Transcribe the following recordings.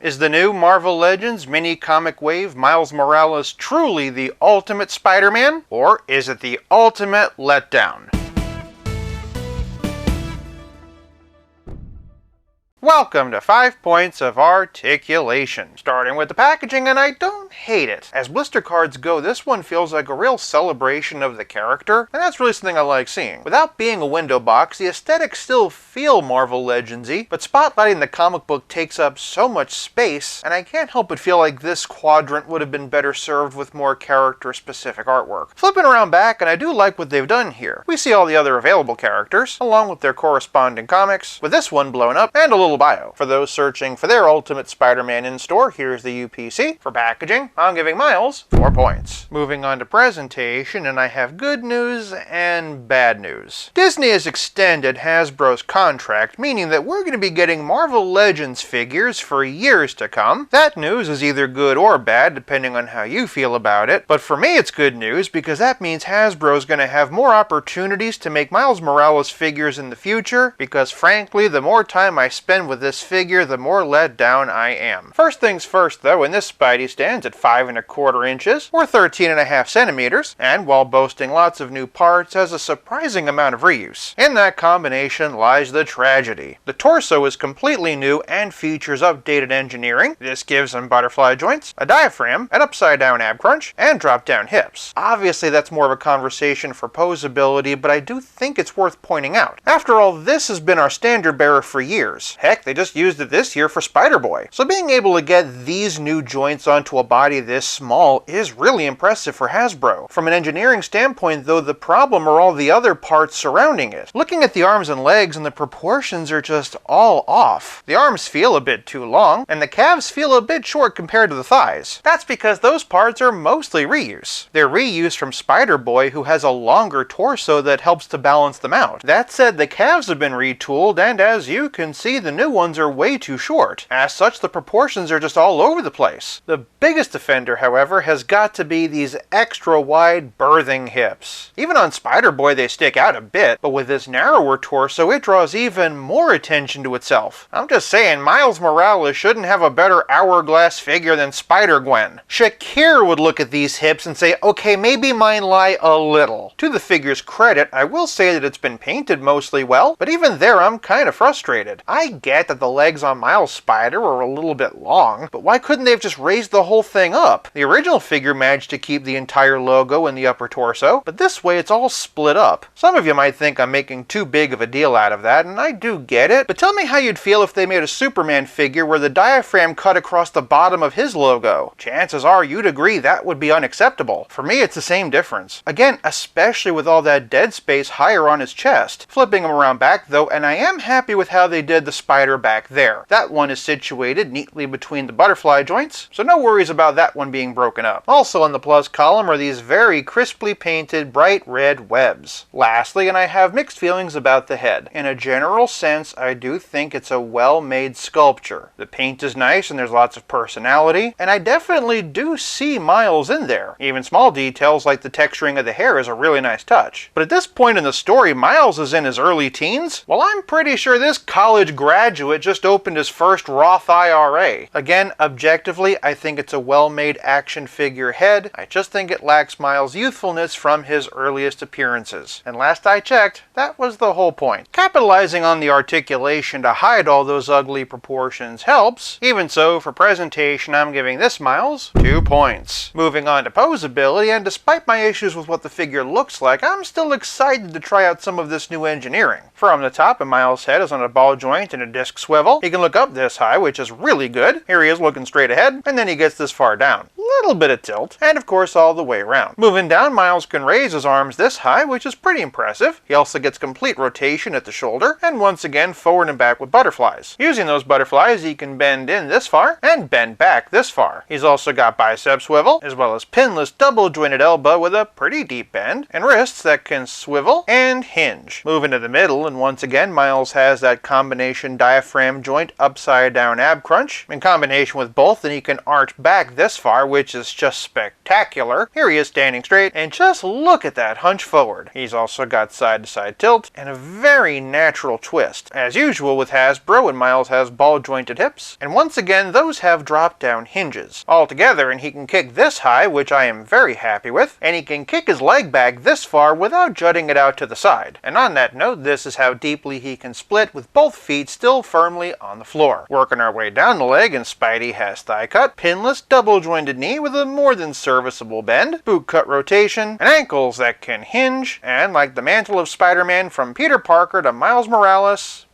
Is the new Marvel Legends mini comic wave Miles Morales truly the ultimate Spider-Man? Or is it the ultimate letdown? Welcome to 5 Points of Articulation. Starting with the packaging, and I don't hate it. As blister cards go, this one feels like a real celebration of the character, and that's really something I like seeing. Without being a window box, the aesthetics still feel Marvel Legends-y, but spotlighting the comic book takes up so much space, and I can't help but feel like this quadrant would have been better served with more character-specific artwork. Flipping around back, and I do like what they've done here. We see all the other available characters, along with their corresponding comics, with this one blown up, and a little bio. For those searching for their ultimate Spider-Man in-store, here's the UPC. For packaging, I'm giving Miles 4 points. Moving on to presentation, and I have good news and bad news. Disney has extended Hasbro's contract, meaning that we're going to be getting Marvel Legends figures for years to come. That news is either good or bad, depending on how you feel about it, but for me it's good news because that means Hasbro's going to have more opportunities to make Miles Morales figures in the future, because frankly, the more time I spend with this figure, the more let down I am. First things first though, and this Spidey stands at 5¼ inches, or 13½ centimeters, and while boasting lots of new parts, has a surprising amount of reuse. In that combination lies the tragedy. The torso is completely new and features updated engineering. This gives him butterfly joints, a diaphragm, an upside down ab crunch, and drop down hips. Obviously that's more of a conversation for Poseability, but I do think it's worth pointing out. After all, this has been our standard bearer for years. Heck, they just used it this year for Spider-Boy. So being able to get these new joints onto a body this small is really impressive for Hasbro. From an engineering standpoint though, the problem are all the other parts surrounding it. Looking at the arms and legs, and the proportions are just all off. The arms feel a bit too long, and the calves feel a bit short compared to the thighs. That's because those parts are mostly reuse. They're reused from Spider-Boy, who has a longer torso that helps to balance them out. That said, the calves have been retooled, and as you can see, the new ones are way too short. As such, the proportions are just all over the place. The biggest offender, however, has got to be these extra wide birthing hips. Even on Spider-Boy they stick out a bit, but with this narrower torso it draws even more attention to itself. I'm just saying, Miles Morales shouldn't have a better hourglass figure than Spider-Gwen. Shakir would look at these hips and say, okay, maybe mine lie a little. To the figure's credit, I will say that it's been painted mostly well, but even there I'm kind of frustrated. I get that the legs on Miles' Spider are a little bit long, but why couldn't they have just raised the whole thing up? The original figure managed to keep the entire logo in the upper torso, but this way it's all split up. Some of you might think I'm making too big of a deal out of that, and I do get it, but tell me how you'd feel if they made a Superman figure where the diaphragm cut across the bottom of his logo. Chances are you'd agree that would be unacceptable. For me, it's the same difference. Again, especially with all that dead space higher on his chest. Flipping him around back though, and I am happy with how they did the spider back there. That one is situated neatly between the butterfly joints, so no worries about that one being broken up. Also in the plus column are these very crisply painted bright red webs. Lastly, and I have mixed feelings about the head. In a general sense, I do think it's a well-made sculpture. The paint is nice and there's lots of personality, and I definitely do see Miles in there. Even small details like the texturing of the hair is a really nice touch. But at this point in the story, Miles is in his early teens. Well, I'm pretty sure this college graduate just opened his first Roth IRA. Again, objectively, I think it's a well-made action figure head. I just think it lacks Miles' youthfulness from his earliest appearances. And last I checked, that was the whole point. Capitalizing on the articulation to hide all those ugly proportions helps. Even so, for presentation, I'm giving this Miles 2 points. Moving on to Poseability, and despite my issues with what the figure looks like, I'm still excited to try out some of this new engineering. From the top, Miles' head is on a ball joint and a disc swivel. He can look up this high, which is really good. Here he is looking straight ahead, and then he gets this far down. Little bit of tilt, and of course all the way around. Moving down, Miles can raise his arms this high, which is pretty impressive. He also gets complete rotation at the shoulder, and once again forward and back with butterflies. Using those butterflies, he can bend in this far, and bend back this far. He's also got bicep swivel, as well as pinless double jointed elbow with a pretty deep bend, and wrists that can swivel and hinge. Moving to the middle, and once again Miles has that combination diaphragm joint upside down ab crunch. In combination with both, then he can arch back this far, which which is just spectacular. Here he is standing straight, and just look at that hunch forward. He's also got side-to-side tilt and a very natural twist. As usual with Hasbro, and Miles has ball-jointed hips, and once again those have drop-down hinges. Altogether, and he can kick this high, which I am very happy with, and he can kick his leg back this far without jutting it out to the side. And on that note, this is how deeply he can split with both feet still firmly on the floor. Working our way down the leg, and Spidey has thigh cut, pinless, double-jointed knee with a more than serviceable bend, boot cut rotation, and ankles that can hinge, and like the mantle of Spider-Man from Peter Parker to Miles Morales,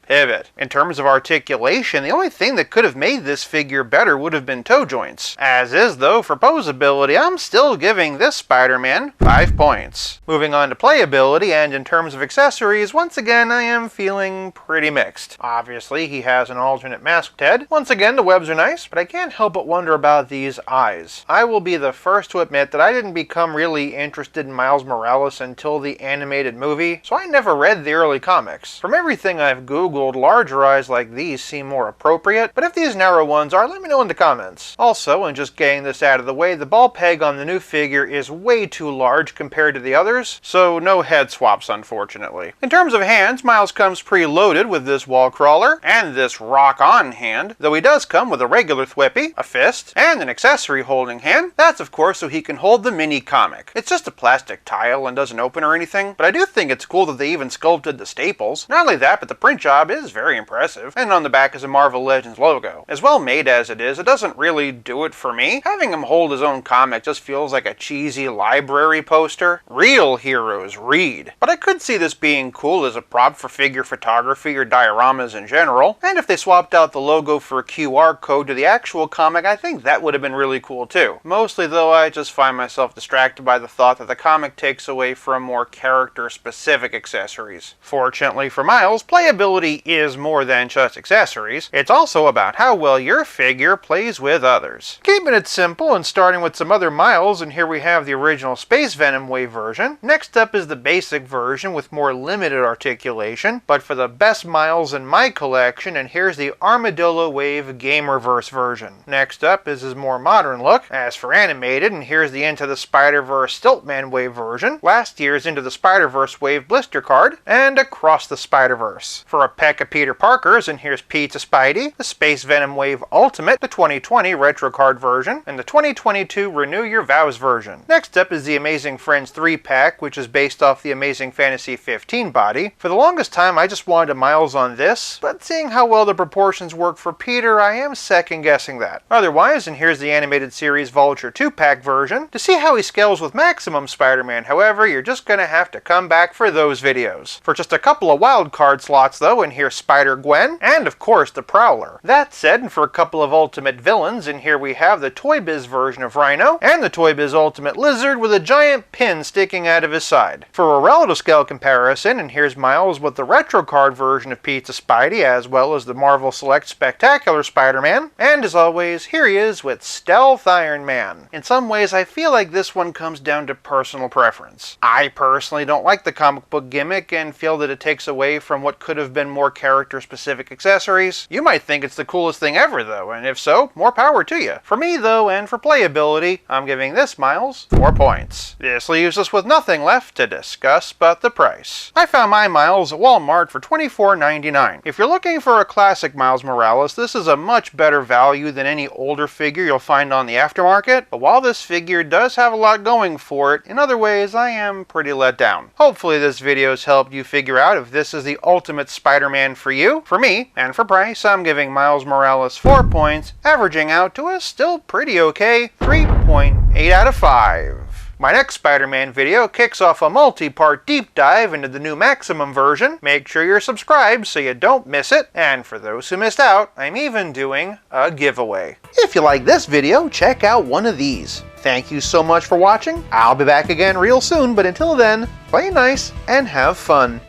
pivot. In terms of articulation, the only thing that could have made this figure better would have been toe joints. As is, though, for poseability, I'm still giving this Spider-Man 5 points. Moving on to playability, and in terms of accessories, once again I am feeling pretty mixed. Obviously, he has an alternate masked head. Once again, the webs are nice, but I can't help but wonder about these eyes. I will be the first to admit that I didn't become really interested in Miles Morales until the animated movie, so I never read the early comics. From everything I've Googled, larger eyes like these seem more appropriate, but if these narrow ones are, let me know in the comments. Also, and just getting this out of the way, the ball peg on the new figure is way too large compared to the others, so no head swaps unfortunately. In terms of hands, Miles comes preloaded with this wall crawler and this rock-on hand, though he does come with a regular thwippy, a fist, and an accessory holding hand. That's of course so he can hold the mini comic. It's just a plastic tile and doesn't open or anything, but I do think it's cool that they even sculpted the staples. Not only that, but the print job is very impressive, and on the back is a Marvel Legends logo. As well made as it doesn't really do it for me. Having him hold his own comic just feels like a cheesy library poster. Real heroes read. But I could see this being cool as a prop for figure photography or dioramas in general, and if they swapped out the logo for a QR code to the actual comic, I think that would have been really cool too. Mostly though, I just find myself distracted by the thought that the comic takes away from more character-specific accessories. Fortunately for Miles, playability is more than just accessories. It's also about how well your figure plays with others. Keeping it simple and starting with some other Miles, and here we have the original Space Venom Wave version. Next up is the basic version with more limited articulation, but for the best Miles in my collection, and here's the Armadillo Wave Gamerverse version. Next up is his more modern look. As for animated, and here's the Into the Spider-Verse Stiltman Wave version, last year's Into the Spider-Verse Wave blister card, and Across the Spider-Verse. For a peck of Peter Parker's, and here's Pizza Spidey, the Space Venom Wave Ultimate, the 2020 Retro Card version, and the 2022 Renew Your Vows version. Next up is the Amazing Friends 3-pack, which is based off the Amazing Fantasy 15 body. For the longest time, I just wanted a Miles on this, but seeing how well the proportions work for Peter, I am second-guessing that. Otherwise, and here's the Animated Series Vulture 2-pack version. To see how he scales with Maximum Spider-Man, however, you're just gonna have to come back for those videos. For just a couple of wild card slots though, and here's Spider-Gwen, and of course the Prowler. That said, and for a couple of ultimate villains, and here we have the Toy Biz version of Rhino, and the Toy Biz Ultimate Lizard with a giant pin sticking out of his side. For a relative scale comparison, and here's Miles with the Retro Card version of Pizza Spidey, as well as the Marvel Select Spectacular Spider-Man, and as always, here he is with Stealth Iron Man. In some ways, I feel like this one comes down to personal preference. I personally don't like the comic book gimmick, and feel that it takes away from what could have been more character-specific accessories. You might think it's the coolest thing ever though, and if so, more power to you. For me though, and for playability, I'm giving this Miles 4 points. This leaves us with nothing left to discuss but the price. I found my Miles at Walmart for $24.99. If you're looking for a classic Miles Morales, this is a much better value than any older figure you'll find on the aftermarket, but while this figure does have a lot going for it, in other ways I am pretty let down. Hopefully this video has helped you figure out if this is the ultimate Spider-Man for you. For me, and for price, I'm giving Miles Morales 4 points, averaging out to a still pretty okay 3.8 out of 5. My next Spider-Man video kicks off a multi-part deep dive into the new Maximum version. Make sure you're subscribed so you don't miss it. And for those who missed out, I'm even doing a giveaway. If you like this video, check out one of these. Thank you so much for watching. I'll be back again real soon, but until then, play nice and have fun.